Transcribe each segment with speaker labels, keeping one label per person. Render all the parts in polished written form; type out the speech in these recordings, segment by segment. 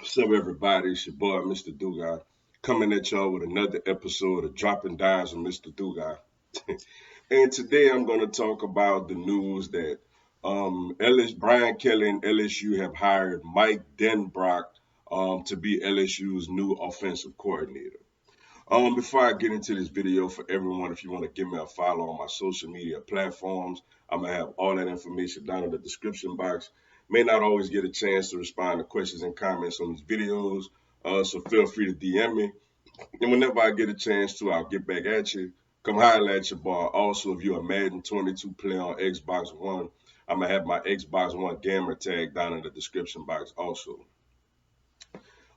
Speaker 1: What's up, everybody? It's your boy, Mr. Dugai, coming at y'all with another episode of Dropping Dimes with Mr. Dugai. And today I'm going to talk about the news that Brian Kelly and LSU have hired Mike Denbrock to be LSU's new offensive coordinator. Before I get into this video, for everyone, if you want to give me a follow on my social media platforms, I'm going to have all that information down in the description box. May not always get a chance to respond to questions and comments on these videos, so feel free to DM me. And whenever I get a chance to, I'll get back at you. Come holler at your bar. Also, if you're a Madden 22 player on Xbox One, I'm going to have my Xbox One gamer tag down in the description box also.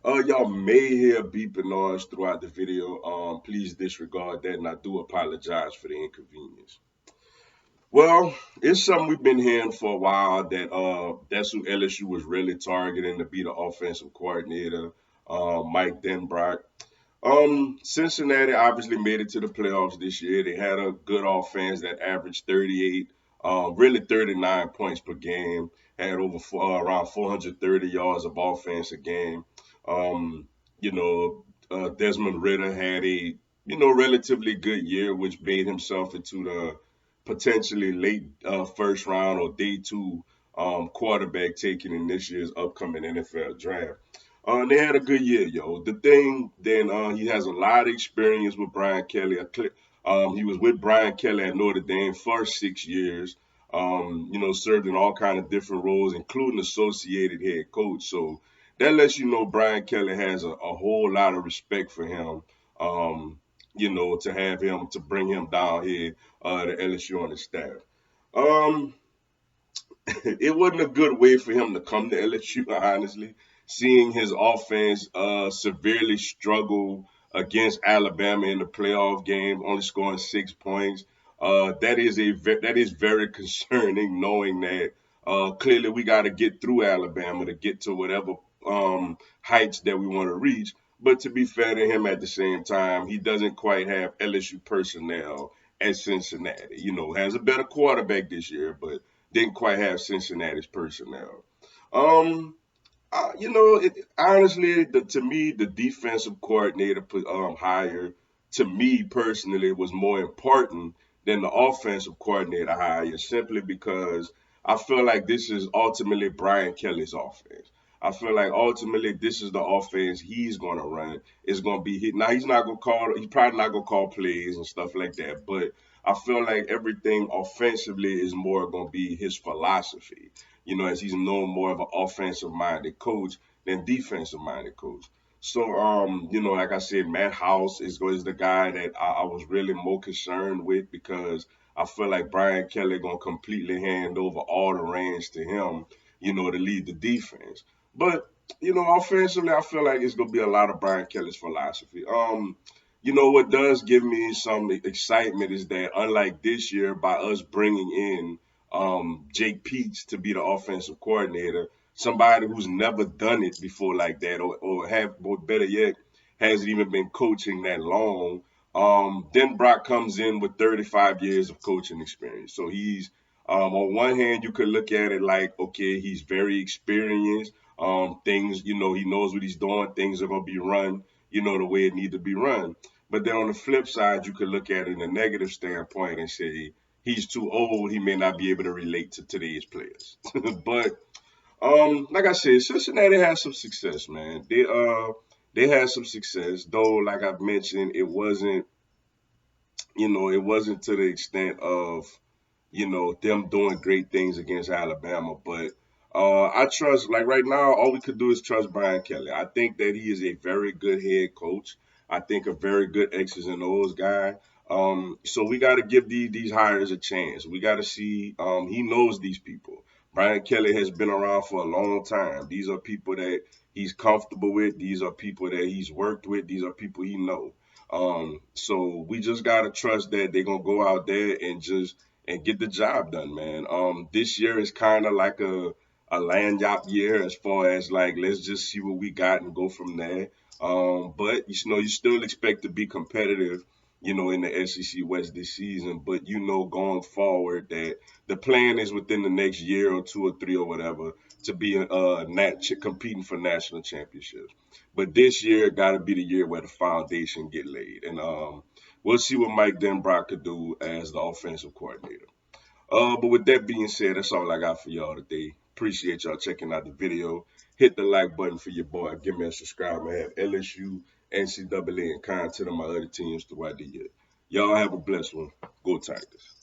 Speaker 1: Y'all may hear beeping noise throughout the video. Please disregard that, and I do apologize for the inconvenience. Well, it's something we've been hearing for a while that that's who LSU was really targeting to be the offensive coordinator, Mike Denbrock. Cincinnati obviously made it to the playoffs this year. They had a good offense that averaged 38, really 39 points per game, had around 430 yards of offense a game. Um, Desmond Ritter had a relatively good year, which made himself into the potentially late first round or day two quarterback taken in this year's upcoming NFL draft. They had a good year, yo. The thing, then he has a lot of experience with Brian Kelly. He was with Brian Kelly at Notre Dame for 6 years. Served in all kind of different roles, including associated head coach. So that lets you know Brian Kelly has a whole lot of respect for him. To have him to bring him down here to LSU on his staff. Um, it wasn't a good way for him to come to LSU, honestly. Seeing his offense severely struggle against Alabama in the playoff game, only scoring 6 points. That is very concerning, knowing that clearly we got to get through Alabama to get to whatever heights that we want to reach. But to be fair to him, at the same time, he doesn't quite have LSU personnel at Cincinnati. Has a better quarterback this year, but didn't quite have Cincinnati's personnel. Um, Honestly, to me, the defensive coordinator hire, to me personally, was more important than the offensive coordinator hire, simply because I feel like this is ultimately Brian Kelly's offense. I feel like ultimately this is the offense he's going to run. It's going to be hit. Now he's probably not going to call plays and stuff like that, but I feel like everything offensively is more going to be his philosophy, as he's known more of an offensive minded coach than defensive minded coach. So, like I said, Matt House is the guy that I was really more concerned with, because I feel like Brian Kelly gonna completely hand over all the reins to him, to lead the defense. But offensively, I feel like it's gonna be a lot of Brian Kelly's philosophy. What does give me some excitement is that, unlike this year, by us bringing in Jake Peets to be the offensive coordinator, somebody who's never done it before like that, or better yet, hasn't even been coaching that long. Then Brock comes in with 35 years of coaching experience. So he's, on one hand, you could look at it like, okay, he's very experienced. Things, he knows what he's doing. Things are going to be run, the way it need to be run. But then on the flip side, you could look at it in a negative standpoint and say he's too old. He may not be able to relate to today's players. But like I said, Cincinnati has some success, man. They had some success, though. Like I've mentioned, it wasn't to the extent of them doing great things against Alabama. But I trust, like right now, all we could do is trust Brian Kelly. I think that he is a very good head coach. I think a very good X's and O's guy. So we got to give these hires a chance. We got to see. He knows these people. Brian Kelly has been around for a long time. These are people that he's comfortable with. These are people that he's worked with. These are people he knows. So we just gotta trust that they're gonna go out there and get the job done, man. This year is kind of like a land yacht year, as far as like, let's just see what we got and go from there. But you still expect to be competitive, in the SEC West this season. But going forward that the plan is within the next year or two or three or whatever to be competing for national championships. But this year got to be the year where the foundation get laid, and we'll see what Mike Denbrock could do as the offensive coordinator. But with that being said, that's all I got for y'all today. Appreciate y'all checking out the video. Hit the like button for your boy. Give me a subscribe. I have LSU, NCAA, and content on my other teams throughout the year. Y'all have a blessed one. Go Tigers.